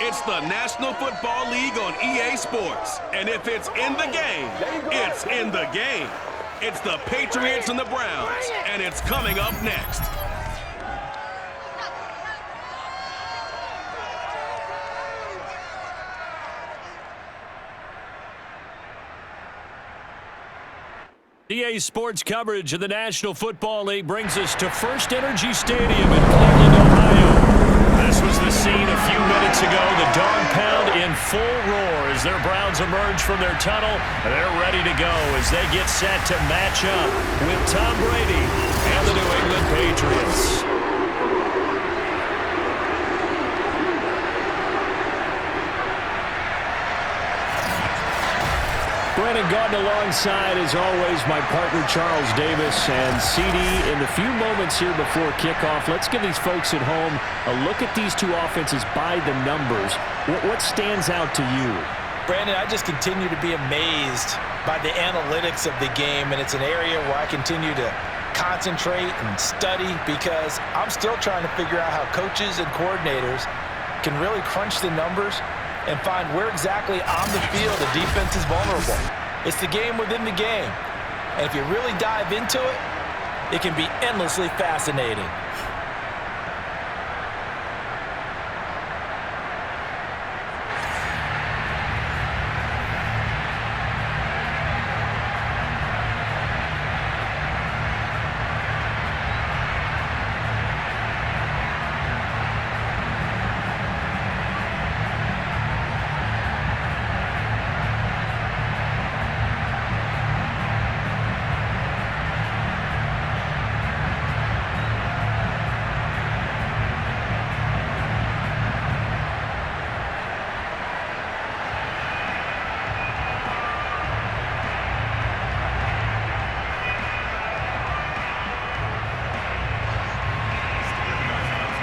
It's the National Football League on EA Sports. And if it's in the game, it's in the game. It's the Patriots and the Browns, and it's coming up next. EA Sports coverage of the National Football League brings us to First Energy Stadium in Cleveland, Ohio. This was the scene a few minutes ago. The dog pound in full roar as their Browns emerge from their tunnel. They're ready to go as they get set to match up with Tom Brady and the New England Patriots. Brandon Gordon alongside, as always, my partner Charles Davis. And CD, in the few moments here before kickoff, let's give these folks at home a look at these two offenses by the numbers. What stands out to you? Brandon, I just continue to be amazed by the analytics of the game, and it's an area where I continue to concentrate and study because I'm still trying to figure out how coaches and coordinators can really crunch the numbers and find where exactly on the field the defense is vulnerable. It's the game within the game. And if you really dive into it, it can be endlessly fascinating.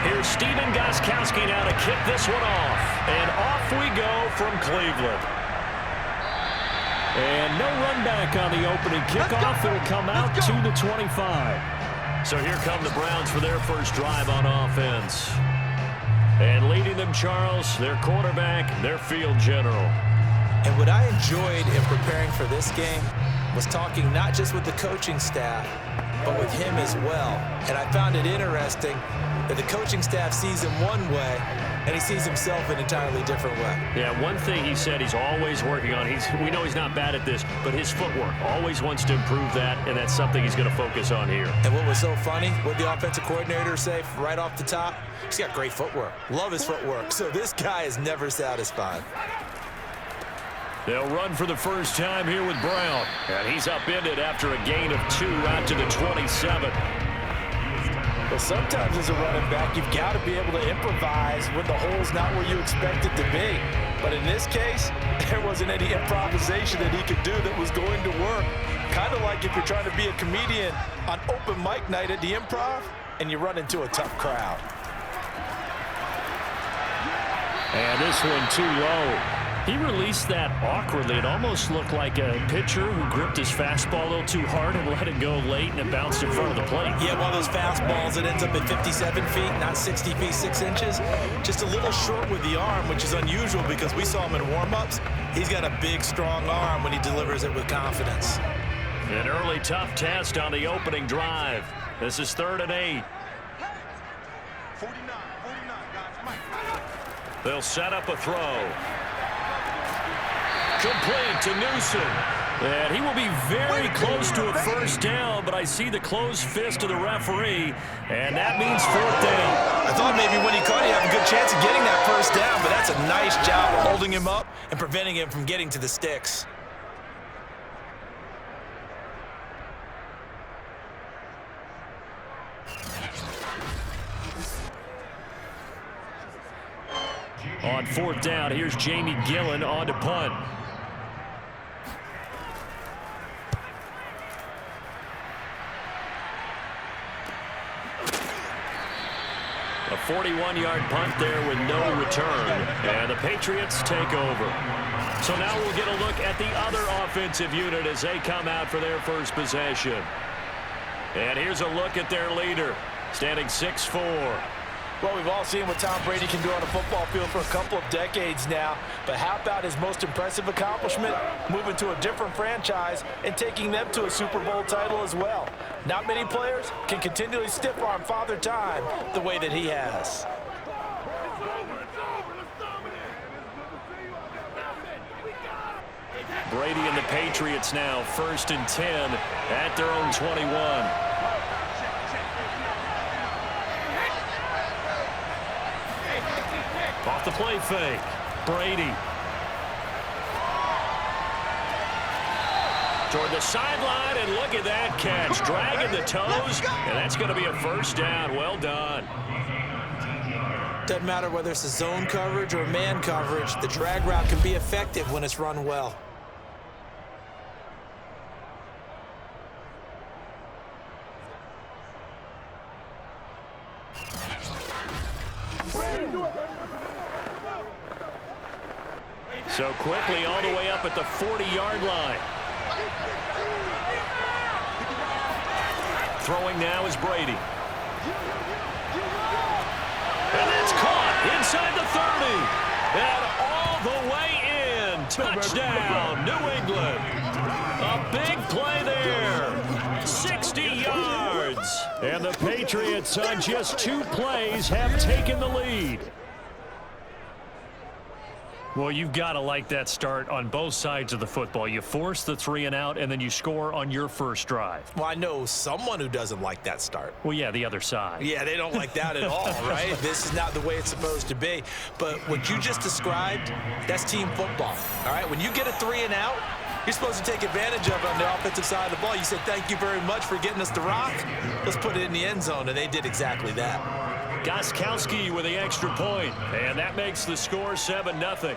Here's Steven Gostkowski now to kick this one off. And off we go from Cleveland. And no run back on the opening kickoff. It'll come out to the 25. So here come the Browns for their first drive on offense. And leading them, Charles, their quarterback, their field general. And what I enjoyed in preparing for this game was talking not just with the coaching staff, but with him as well. And I found it interesting that the coaching staff sees him one way, and he sees himself an entirely different way. Yeah, one thing he said he's always working on, we know he's not bad at this, but his footwork, always wants to improve that, and that's something he's going to focus on here. And what was so funny, what the offensive coordinator say right off the top, he's got great footwork. Love his footwork. So this guy is never satisfied. They'll run for the first time here with Brown, and he's upended after a gain of 2 out to the 27. Well, sometimes as a running back, you've got to be able to improvise when the hole's not where you expect it to be. But in this case, there wasn't any improvisation that he could do that was going to work. Kind of like if you're trying to be a comedian on open mic night at the Improv and you run into a tough crowd. And this one too low. He released that awkwardly. It almost looked like a pitcher who gripped his fastball a little too hard and let it go late, and it bounced in front of the plate. Yeah, one of those fastballs that ends up at 57 feet, not 60 feet, 6 inches. Just a little short with the arm, which is unusual because we saw him in warm-ups. He's got a big, strong arm when he delivers it with confidence. An early tough test on the opening drive. This is 3rd and 8. 49, guys. Mike. They'll set up a throw. Complete to Newsom. And he will be very close to a first down, but I see the closed fist of the referee, and that means 4th down. I thought maybe when he caught, he'd have a good chance of getting that first down, but that's a nice job of holding him up and preventing him from getting to the sticks. On 4th down, here's Jamie Gillen on to punt. A 41-yard punt there with no return, and the Patriots take over. So now we'll get a look at the other offensive unit as they come out for their first possession. And here's a look at their leader, standing 6'4", Well, we've all seen what Tom Brady can do on a football field for a couple of decades now. But how about his most impressive accomplishment? Moving to a different franchise and taking them to a Super Bowl title as well. Not many players can continually stiff-arm Father Time the way that he has. Brady and the Patriots now 1st and 10 at their own 21. Off the play fake. Brady. Toward the sideline, and look at that catch. Dragging the toes, and that's going to be a first down. Well done. Doesn't matter whether it's a zone coverage or man coverage, the drag route can be effective when it's run well. So quickly all the way up at the 40-yard line. Throwing now is Brady. And that's caught inside the 30. And all the way in. Touchdown, New England. A big play there. 60 yards. And the Patriots on just 2 plays have taken the lead. Well, you've got to like that start on both sides of the football. You force the 3 and out, and then you score on your first drive. Well, I know someone who doesn't like that start. Well, yeah, the other side. Yeah, they don't like that at all, right? This is not the way it's supposed to be. But what you just described, that's team football, all right? When you get a 3 and out, you're supposed to take advantage of it on the offensive side of the ball. You said, thank you very much for getting us the rock. Let's put it in the end zone, and they did exactly that. Gostkowski with the extra point, and that makes the score 7-0.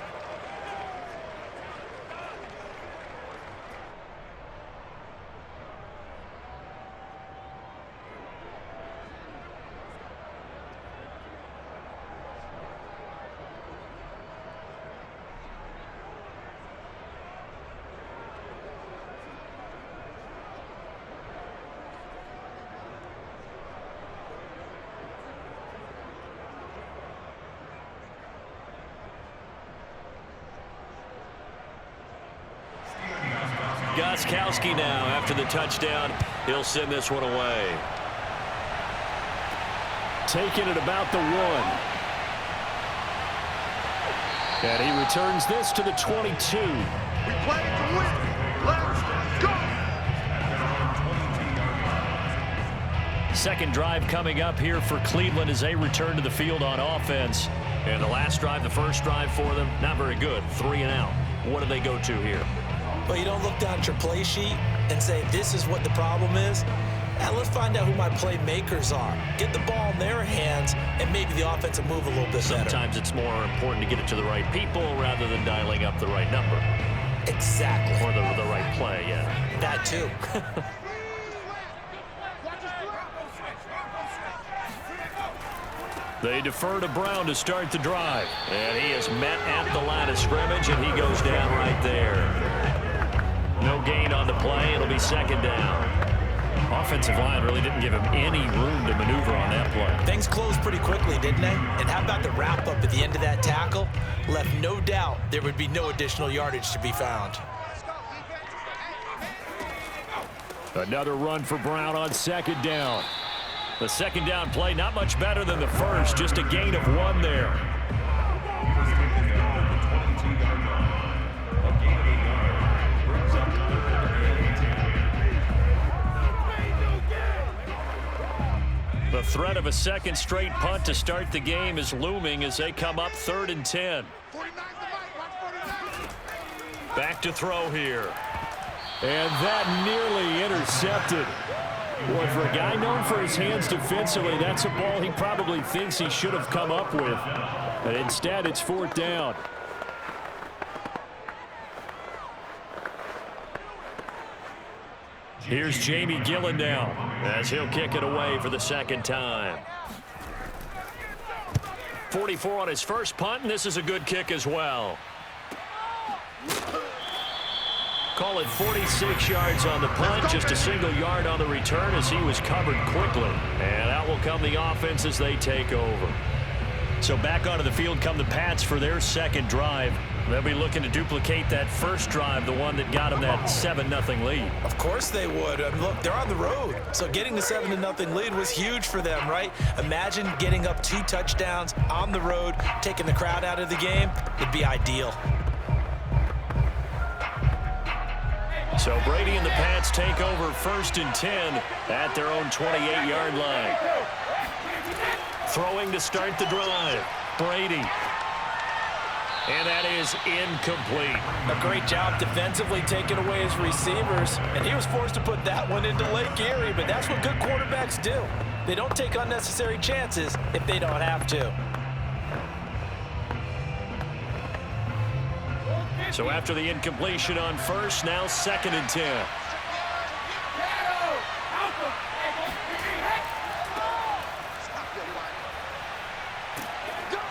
Gostkowski now after the touchdown. He'll send this one away. Taking it about the 1. And he returns this to the 22. We play to win. Let's go. Second drive coming up here for Cleveland as they return to the field on offense. And the last drive, the first drive for them, not very good. 3 and out. What do they go to here? Well, you don't look down at your play sheet and say, this is what the problem is. Now, let's find out who my playmakers are. Get the ball in their hands, and maybe the offense will move a little bit better. Sometimes it's more important to get it to the right people rather than dialing up the right number. Exactly. Or the right play, yeah. That too. They defer to Brown to start the drive. And he is met at the line of scrimmage, and he goes down right there. No gain on the play. It'll be second down. Offensive line really didn't give him any room to maneuver on that play. Things closed pretty quickly, didn't they? And how about the wrap-up at the end of that tackle? Left no doubt there would be no additional yardage to be found. Another run for Brown on second down. The second down play not much better than the first, just a gain of 1 there. The threat of a second straight punt to start the game is looming as they come up 3rd and 10. Back to throw here. And that nearly intercepted. Boy, for a guy known for his hands defensively, that's a ball he probably thinks he should have come up with. But instead, it's 4th down. Here's Jamie Gillen now as he'll kick it away for the second time. 44 on his first punt, and this is a good kick as well. Call it 46 yards on the punt, just a single yard on the return as he was covered quickly. And out will come the offense as they take over. So back onto the field come the Pats for their second drive. They'll be looking to duplicate that first drive, the one that got them that 7-0 lead. Of course they would. Look, they're on the road. So getting the 7-0 lead was huge for them, right? Imagine getting up 2 touchdowns on the road, taking the crowd out of the game. It'd be ideal. So Brady and the Pats take over 1st and 10 at their own 28-yard line. Throwing to start the drive. Brady. And that is incomplete. A great job defensively taking away his receivers. And he was forced to put that one into Lake Erie, but that's what good quarterbacks do. They don't take unnecessary chances if they don't have to. So after the incompletion on 1st, now 2nd and 10.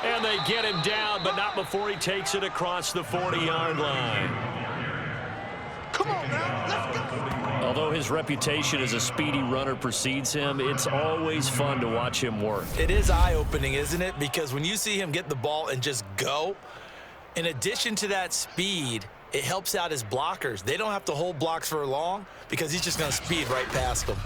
And they get him down, but not before he takes it across the 40-yard line. Come on now, let's go. Although his reputation as a speedy runner precedes him, it's always fun to watch him work. It is eye-opening, isn't it? Because when you see him get the ball and just go, in addition to that speed, it helps out his blockers. They don't have to hold blocks for long because he's just going to speed right past them.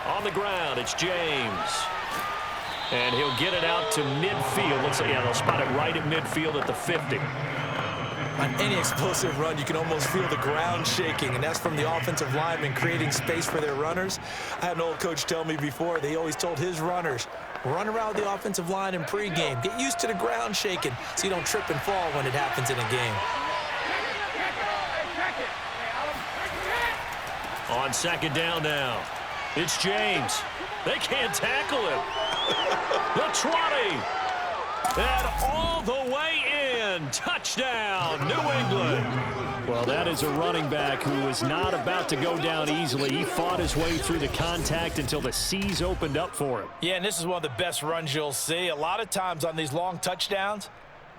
On the ground, it's James. And he'll get it out to midfield. Looks like, yeah, they'll spot it right at midfield at the 50. On any explosive run, you can almost feel the ground shaking, and that's from the offensive linemen creating space for their runners. I had an old coach tell me before, they always told his runners, run around the offensive line in pregame. Get used to the ground shaking so you don't trip and fall when it happens in a game. On 2nd down now, it's James. They can't tackle him. The 20. And all the way in. Touchdown, New England. Well, that is a running back who is not about to go down easily. He fought his way through the contact until the seas opened up for him. Yeah, and this is one of the best runs you'll see. A lot of times on these long touchdowns,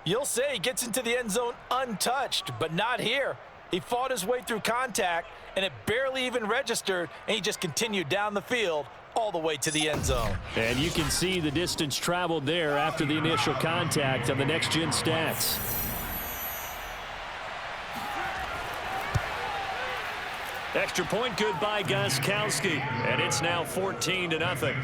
you'll say he gets into the end zone untouched, but not here. He fought his way through contact, and it barely even registered, and he just continued down the field all the way to the end zone. And you can see the distance traveled there after the initial contact on the next-gen stats. Extra point good by Gostkowski, and it's now 14-0.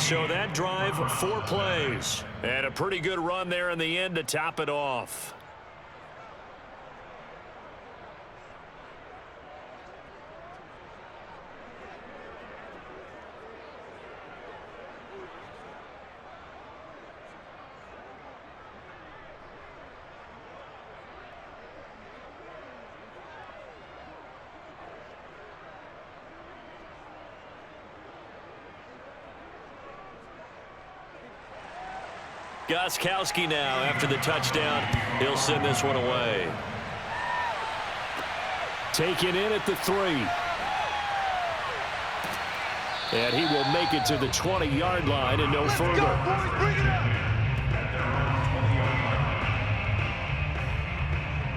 So that drive, 4 plays, and a pretty good run there in the end to top it off. Gostkowski now, after the touchdown, he'll send this one away. Taken in at the 3. And he will make it to the 20-yard line and no further.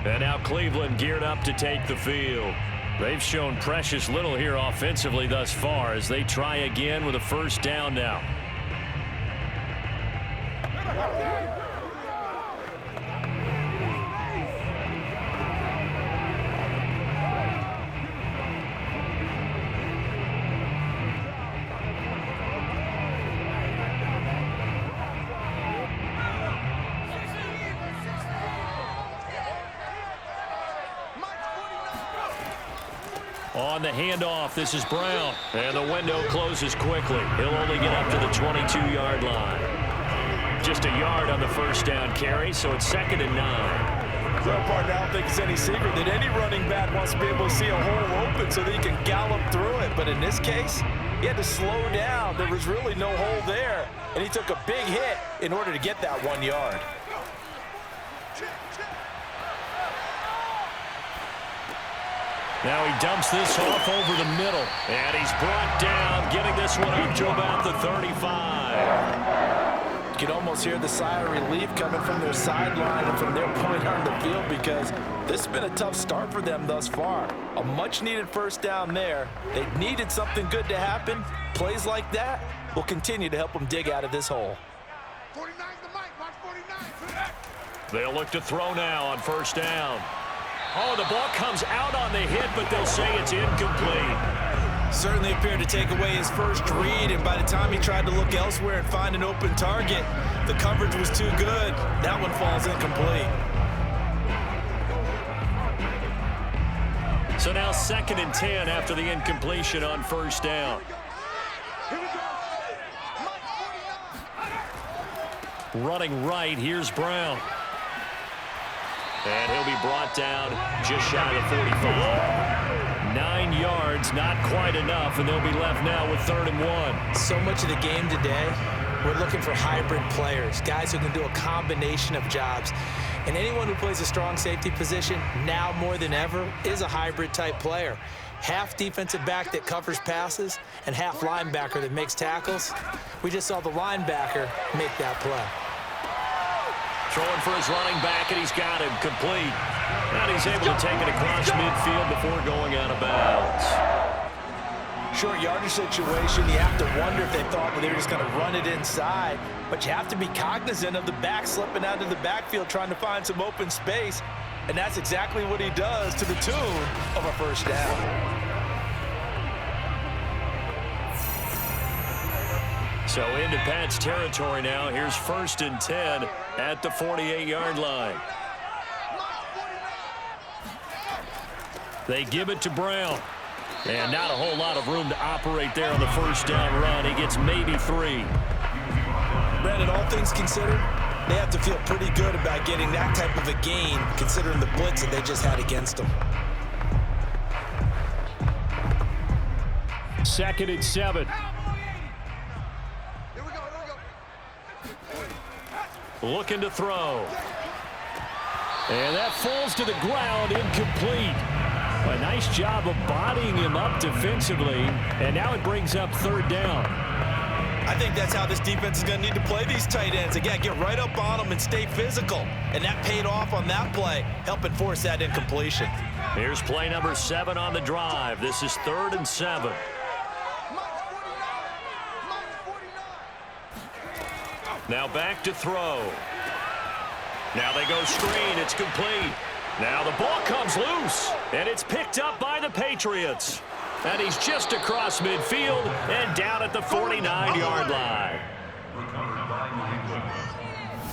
And now Cleveland geared up to take the field. They've shown precious little here offensively thus far as they try again with a 1st down now. On the handoff, this is Brown. And the window closes quickly. He'll only get up to the 22-yard line. Just a yard on the 1st down carry, so it's 2nd and 9. Well, partner, I don't think it's any secret that any running back wants to be able to see a hole open so that he can gallop through it. But in this case, he had to slow down. There was really no hole there, and he took a big hit in order to get that 1 yard. Now he dumps this off over the middle, and he's brought down, getting this one up to about the 35. can almost hear the sigh of relief coming from their sideline and from their point on the field because this has been a tough start for them thus far. A much-needed first down there. They needed something good to happen. Plays like that will continue to help them dig out of this hole. 49's the mic. Watch 49. They'll look to throw now on first down. Oh, the ball comes out on the hit, but they'll say it's incomplete. Certainly appeared to take away his first read, and by the time he tried to look elsewhere and find an open target, the coverage was too good. That one falls incomplete. So now 2nd and 10 after the incompletion on first down. Running right, here's Brown. And he'll be brought down just shy of the 45. 9 yards, not quite enough, and they'll be left now with 3rd and 1. So much of the game today, we're looking for hybrid players, guys who can do a combination of jobs. And anyone who plays a strong safety position, now more than ever, is a hybrid-type player. Half defensive back that covers passes and half linebacker that makes tackles. We just saw the linebacker make that play. Throwing for his running back, and he's got him complete. And he's able to take it across midfield before going out of bounds. Short yardage situation, you have to wonder if they thought that they were just going to run it inside. But you have to be cognizant of the back slipping out of the backfield trying to find some open space. And that's exactly what he does to the tune of a first down. So into Pat's territory now. Here's 1st and 10 at the 48-yard line. They give it to Brown. And not a whole lot of room to operate there on the first down run. He gets maybe 3. Brandon, all things considered, they have to feel pretty good about getting that type of a gain, considering the blitz that they just had against them. 2nd and 7. Looking to throw. And that falls to the ground, incomplete. A nice job of bodying him up defensively, and now it brings up 3rd down. I think that's how this defense is going to need to play these tight ends. Again, get right up on them and stay physical. And that paid off on that play, helping force that incompletion. Here's play number 7 on the drive. This is 3rd and 7. Now back to throw. Now they go screen. It's complete. Now the ball comes loose, and it's picked up by the Patriots. And he's just across midfield and down at the 49-yard line.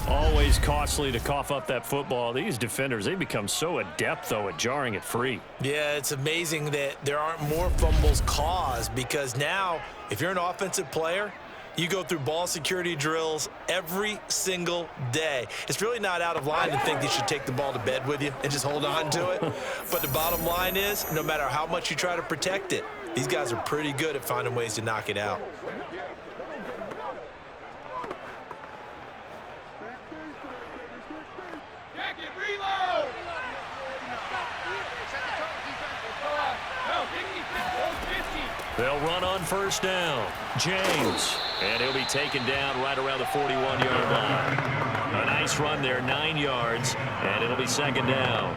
Always costly to cough up that football. These defenders, they become so adept, though, at jarring it free. Yeah, it's amazing that there aren't more fumbles caused because now, if you're an offensive player, you go through ball security drills every single day. It's really not out of line to think you should take the ball to bed with you and just hold on to it. But the bottom line is, no matter how much you try to protect it, these guys are pretty good at finding ways to knock it out. They'll run on first down. James. And he'll be taken down right around the 41-yard line. A nice run there, 9 yards, and it'll be 2nd down.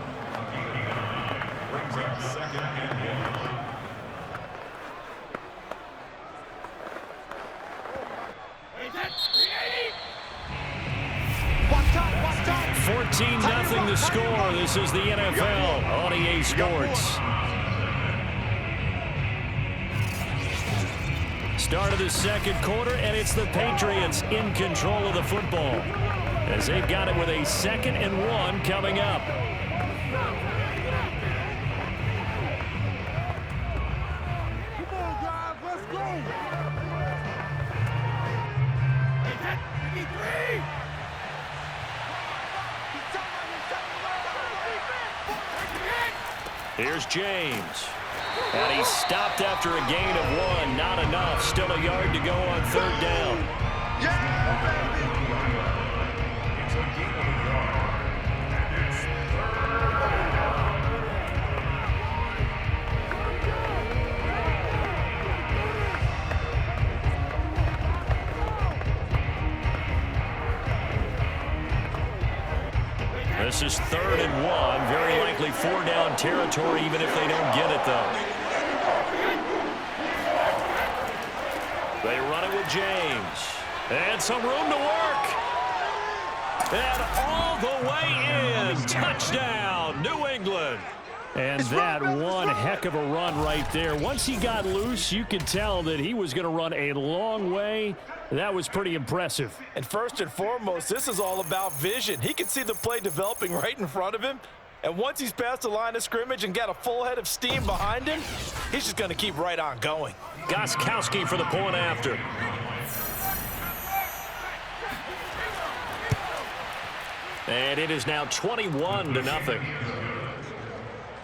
Watch out. 14-0 the score. This is the NFL on EA Sports. Start of the 2nd quarter, and it's the Patriots in control of the football as they've got it with a 2nd and 1 coming up. Come on, guys. Let's go. Here's James. And he stopped after a gain of 1. Not enough. Still a yard to go on 3rd down. It's a gain of a yard. And it's 3rd. This is 3rd and 1. Very likely 4-down territory, even if they don't get it, though. They run it with James. And some room to work. And all the way in. Touchdown, New England. And that one heck of a run right there. Once he got loose, you could tell that he was going to run a long way. That was pretty impressive. And first and foremost, this is all about vision. He can see the play developing right in front of him. And once he's past the line of scrimmage and got a full head of steam behind him, he's just going to keep right on going. Gostkowski for the point after. And it is now 21-0.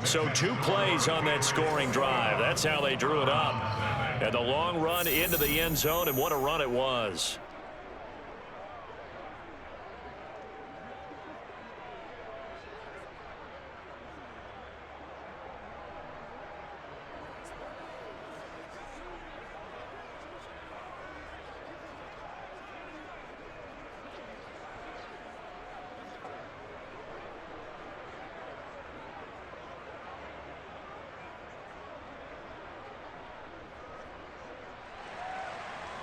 So 2 plays on that scoring drive. That's how they drew it up. And the long run into the end zone, and what a run it was.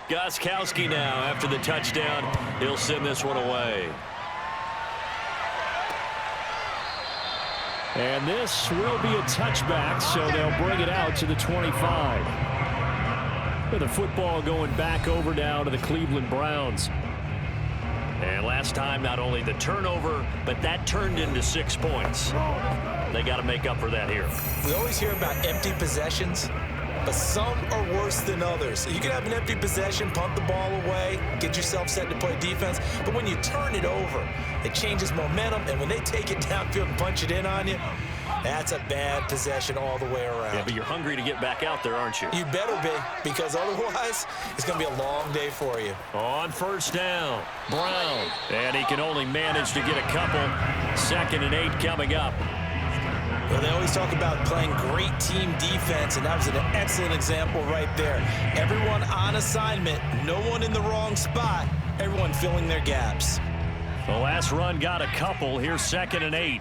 Gostkowski now after the touchdown. He'll send this one away. And this will be a touchback, so they'll bring it out to the 25. With the football going back over now to the Cleveland Browns. And last time, not only the turnover, but that turned into 6 points. They got to make up for that here. We always hear about empty possessions, but some are worse than others. You can have an empty possession, punt the ball away, get yourself set to play defense, but when you turn it over, it changes momentum, and when they take it downfield and punch it in on you, that's a bad possession all the way around. Yeah, but you're hungry to get back out there, aren't you? You better be, because otherwise, it's going to be a long day for you. On 1st down, Brown. And he can only manage to get a couple. 2nd and 8 coming up. Well, they always talk about playing great team defense, and that was an excellent example right there. Everyone on assignment, no one in the wrong spot, everyone filling their gaps. The last run got a couple. Here's 2nd and 8.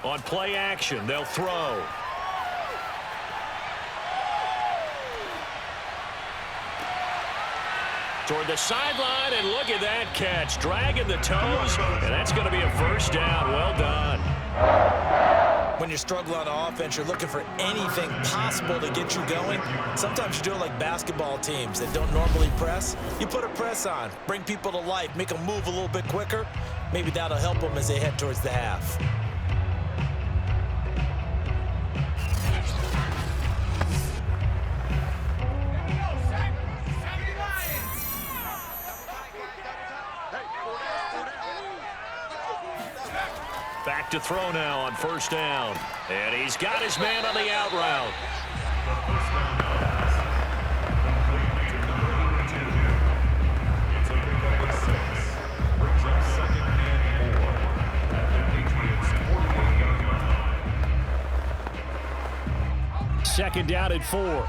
On play action, they'll throw. Toward the sideline, and look at that catch. Dragging the toes, and that's going to be a 1st down. Well done. When you're struggling on offense, you're looking for anything possible to get you going. Sometimes you do it like basketball teams that don't normally press. You put a press on, bring people to life, make them move a little bit quicker. Maybe that'll help them as they head towards the half. Back to throw now on 1st down. And he's got his man on the out route. It's a pickup of 6. Brings up 2nd and 4. Patriots 48-yard line. 2nd down at 4.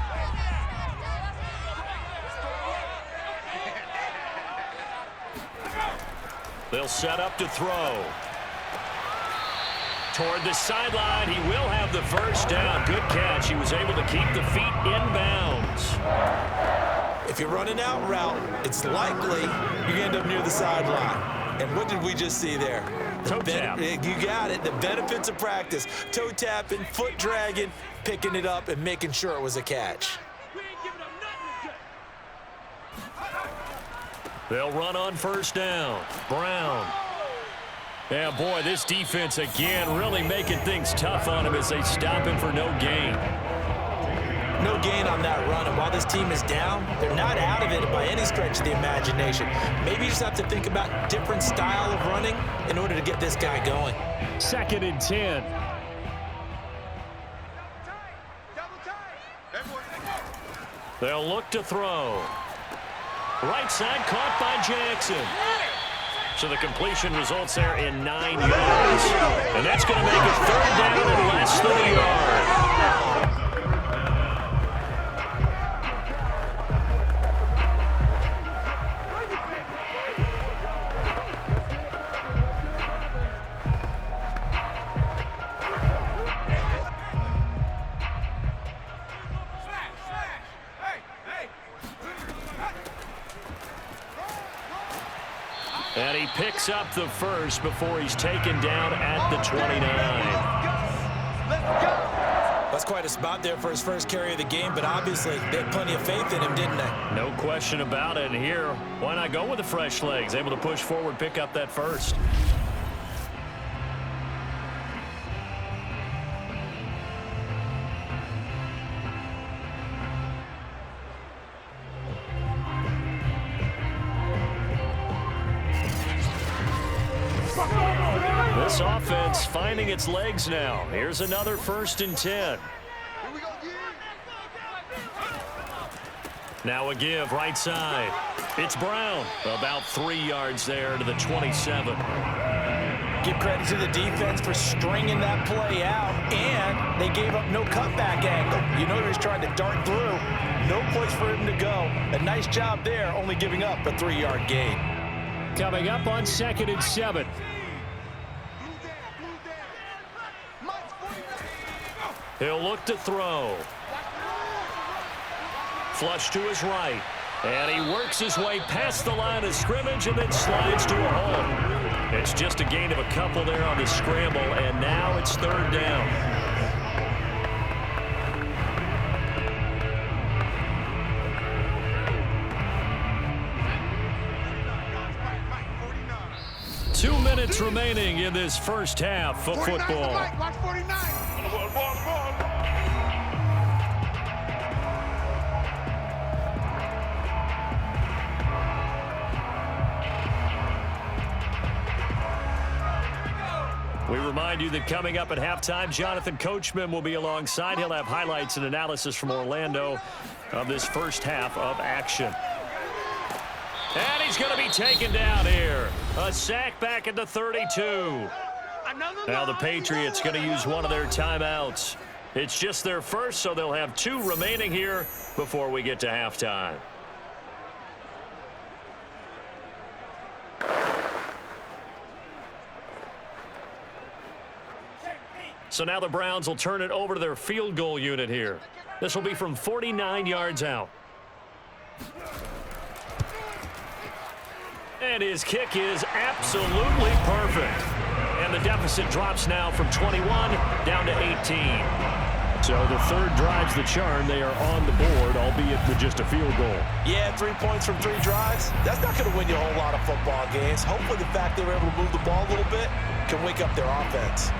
They'll set up to throw. Toward the sideline, he will have the 1st down. Good catch. He was able to keep the feet in bounds. If you're running out route, it's likely you're going to end up near the sideline. And what did we just see there? Toe tap. You got it. The benefits of practice. Toe tapping, foot dragging, picking it up, and making sure it was a catch. They'll run on 1st down. Brown. Yeah, boy, this defense again really making things tough on him as they stop him for no gain. No gain on that run, and while this team is down, they're not out of it by any stretch of the imagination. Maybe you just have to think about different style of running in order to get this guy going. 2nd and 10. They'll look to throw. Right side caught by Jackson. So the completion results there in 9 yards. And that's going to make it 3rd down and less than a yard. And he picks up the first before he's taken down at the 29. That's quite a spot there for his first carry of the game, but obviously they had plenty of faith in him, didn't they? No question about it. And here, why not go with the fresh legs? Able to push forward, pick up that first. This offense finding its legs now. Here's another 1st and 10. Now a give right side. It's Brown. About 3 yards there to the 27. Give credit to the defense for stringing that play out, and they gave up no cutback angle. You know he was trying to dart through. No place for him to go. A nice job there, only giving up a 3-yard gain. Coming up on 2nd and 7. He'll look to throw. Flush to his right. And he works his way past the line of scrimmage and then slides to a hole. It's just a gain of a couple there on the scramble, and now it's 3rd down. Two minutes remaining in this first half of football. Watch 49. We remind you that coming up at halftime, Jonathan Coachman will be alongside. He'll have highlights and analysis from Orlando of this first half of action. And he's going to be taken down here. A sack back at the 32. Now the Patriots going to use one of their timeouts. It's just their first, so they'll have 2 remaining here before we get to halftime. So now the Browns will turn it over to their field goal unit here. This will be from 49 yards out. And his kick is absolutely perfect. And the deficit drops now from 21 down to 18. So the 3rd drives the charm. They are on the board, albeit with just a field goal. Yeah, 3 points from 3 drives. That's not going to win you a whole lot of football games. Hopefully the fact they were able to move the ball a little bit can wake up their offense.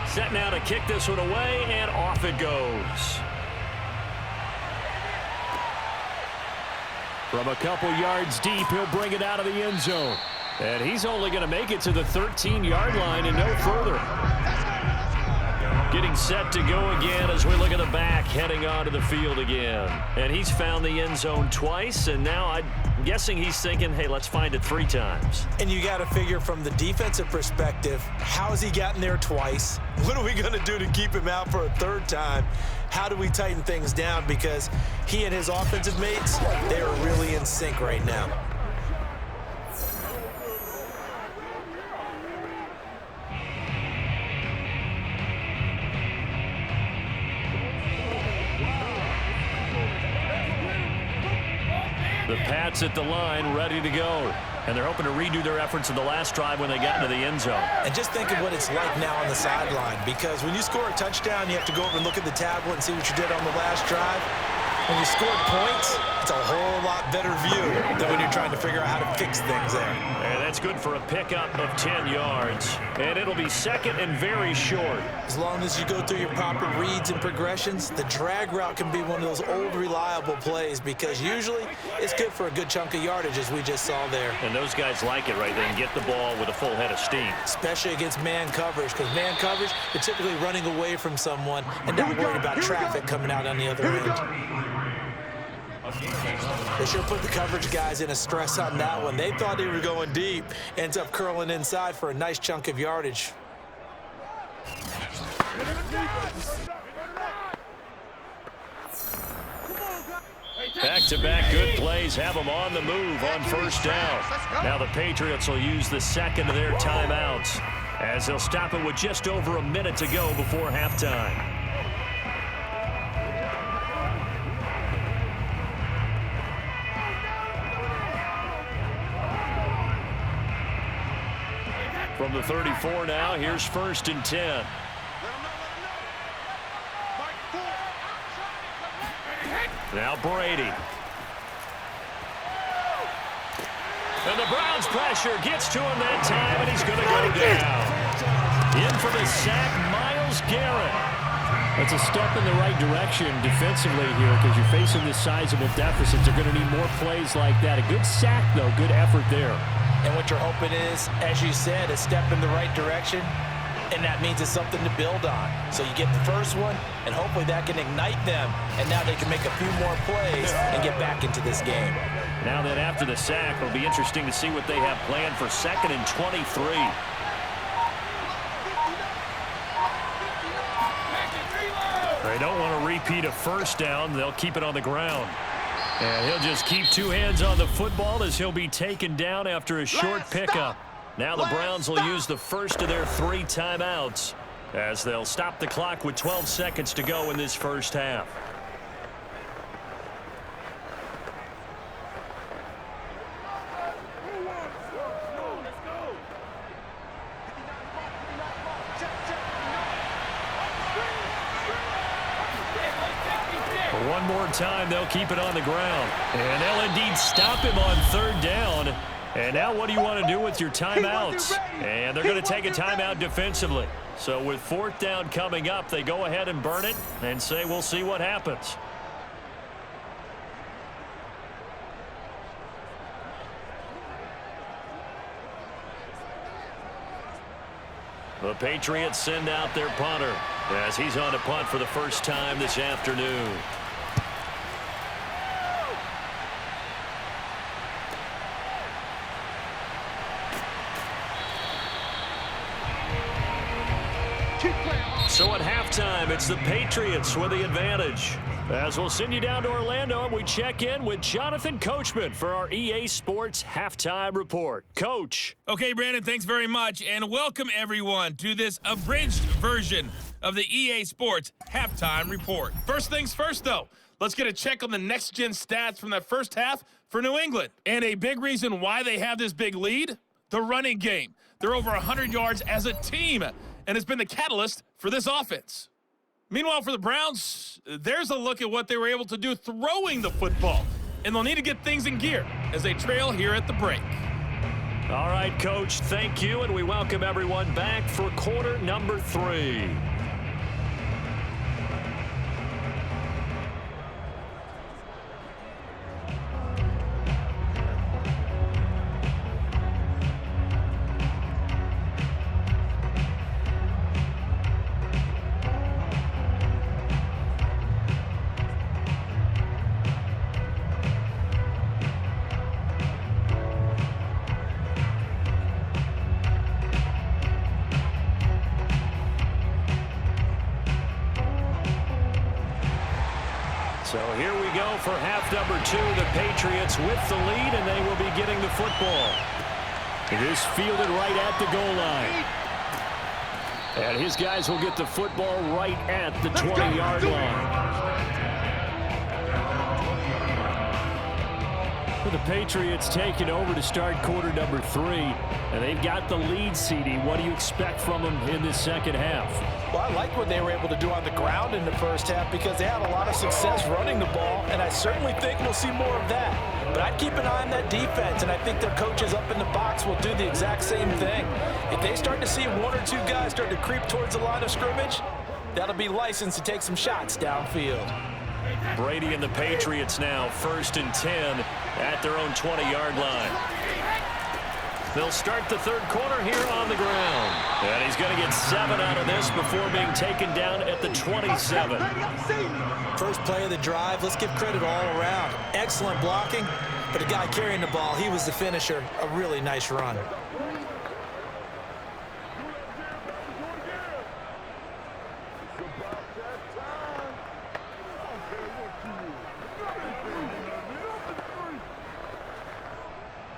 Set now to kick this one away, and off it goes. From a couple yards deep, he'll bring it out of the end zone. And he's only going to make it to the 13-yard line and no further. Getting set to go again as we look at the back, heading onto the field again. And he's found the end zone twice, and now I'm guessing he's thinking, hey, let's find it 3 times. And you got to figure from the defensive perspective, how has he gotten there twice? What are we going to do to keep him out for a 3rd time? How do we tighten things down? Because he and his offensive mates, they are really in sync right now. The Pats at the line, ready to go. And they're hoping to redo their efforts in the last drive when they got into the end zone. And just think of what it's like now on the sideline, because when you score a touchdown, you have to go over and look at the tablet and see what you did on the last drive. When you scored points, it's a whole lot better view than when you're trying to figure out how to fix things there. And that's good for a pickup of 10 yards. And it'll be 2nd and very short. As long as you go through your proper reads and progressions, the drag route can be one of those old reliable plays, because usually it's good for a good chunk of yardage, as we just saw there. And those guys like it, right? They can get the ball with a full head of steam. Especially against man coverage, because man coverage, they're typically running away from someone and not worried about traffic coming out on the other end. They sure put the coverage guys in a stress on that one. They thought they were going deep. Ends up curling inside for a nice chunk of yardage. Back Back-to-back good plays have them on the move on first down. Now the Patriots will use the second of their timeouts as they'll stop it with just over a minute to go before halftime. From the 34 now, here's 1st and 10. Now Brady. And the Browns pressure gets to him that time, and he's going to go down. In for the sack, Myles Garrett. That's a step in the right direction defensively here because you're facing this sizable deficit. They're going to need more plays like that. A good sack, though. Good effort there. And what you're hoping is, as you said, a step in the right direction. And that means it's something to build on. So you get the first one, and hopefully that can ignite them. And now they can make a few more plays and get back into this game. Now that after the sack, it'll be interesting to see what they have planned for 2nd and 23. They don't want to repeat a first down. They'll keep it on the ground. And he'll just keep 2 hands on the football as he'll be taken down after a short pickup. Now the Browns will use the first of their 3 timeouts as they'll stop the clock with 12 seconds to go in this first half. One more time, they'll keep it on the ground. And they'll indeed stop him on 3rd down. And now what do you want to do with your timeouts? And they're going to take a timeout defensively. So with 4th down coming up, they go ahead and burn it and say we'll see what happens. The Patriots send out their punter as he's on to punt for the first time this afternoon. So at halftime, it's the Patriots with the advantage. As we'll send you down to Orlando, and we check in with Jonathan Coachman for our EA Sports Halftime Report. Coach. Okay, Brandon, thanks very much, and welcome everyone to this abridged version of the EA Sports Halftime Report. First things first, though, let's get a check on the next-gen stats from that first half for New England. And a big reason why they have this big lead, the running game. They're over 100 yards as a team, and it's been the catalyst for this offense. Meanwhile, for the Browns, there's a look at what they were able to do throwing the football, and they'll need to get things in gear as they trail here at the break. All right, Coach, thank you, and we welcome everyone back for quarter number 3. So here we go for half number 2. The Patriots with the lead, and they will be getting the football. It is fielded right at the goal line. And his guys will get the football right at the 20-yard line. The Patriots taking over to start quarter number 3, and they've got the lead, CD. What do you expect from them in this second half? Well, I like what they were able to do on the ground in the first half because they had a lot of success running the ball, and I certainly think we'll see more of that. But I'd keep an eye on that defense, and I think their coaches up in the box will do the exact same thing. If they start to see 1 or 2 guys start to creep towards the line of scrimmage, that'll be licensed to take some shots downfield. Brady and the Patriots now 1st and 10 at their own 20-yard line. They'll start the third quarter here on the ground. And he's going to get 7 out of this before being taken down at the 27. First play of the drive, let's give credit all around. Excellent blocking, but the guy carrying the ball, he was the finisher. A really nice run.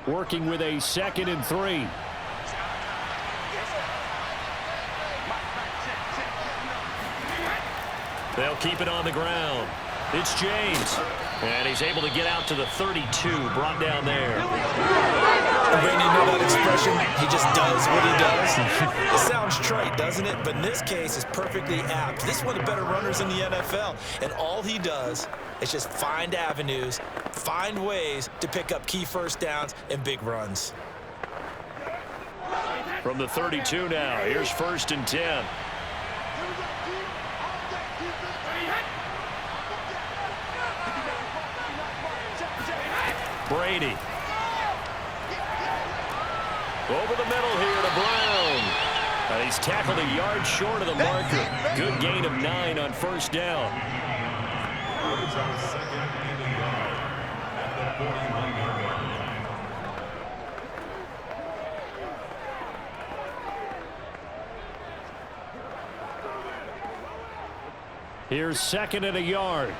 working with a 2nd and 3. They'll keep it on the ground. It's James. And he's able to get out to the 32, brought down there. Randy, you know that expression? He just does what he does. It sounds trite, doesn't it? But in this case, it's perfectly apt. This is one of the better runners in the NFL. And all he does is just find avenues, find ways to pick up key first downs and big runs. From the 32 now, here's 1st and 10. Brady. Over the middle here to Brown. And he's tackled a yard short of the marker. Good gain of 9 on 1st down. It's on 2nd and a yard at the 41-yard line. Here's 2nd and a yard.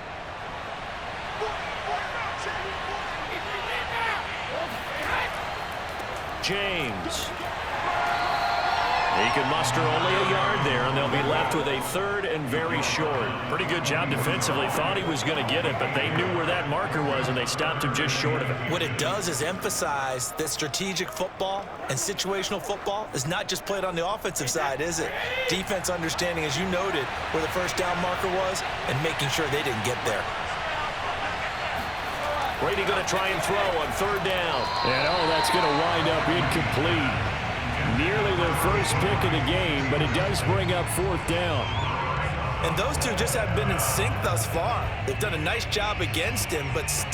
James. He can muster only a yard there, and they'll be left with a 3rd and very short. Pretty good job defensively. Thought he was going to get it, but they knew where that marker was, and they stopped him just short of it. What it does is emphasize that strategic football and situational football is not just played on the offensive side, is it? Defense understanding, as you noted, where the 1st down marker was and making sure they didn't get there. Brady going to try and throw on 3rd down. And, that's going to wind up incomplete. Nearly their first pick of the game, but it does bring up 4th down. And those two just haven't been in sync thus far. They've done a nice job against him, but still.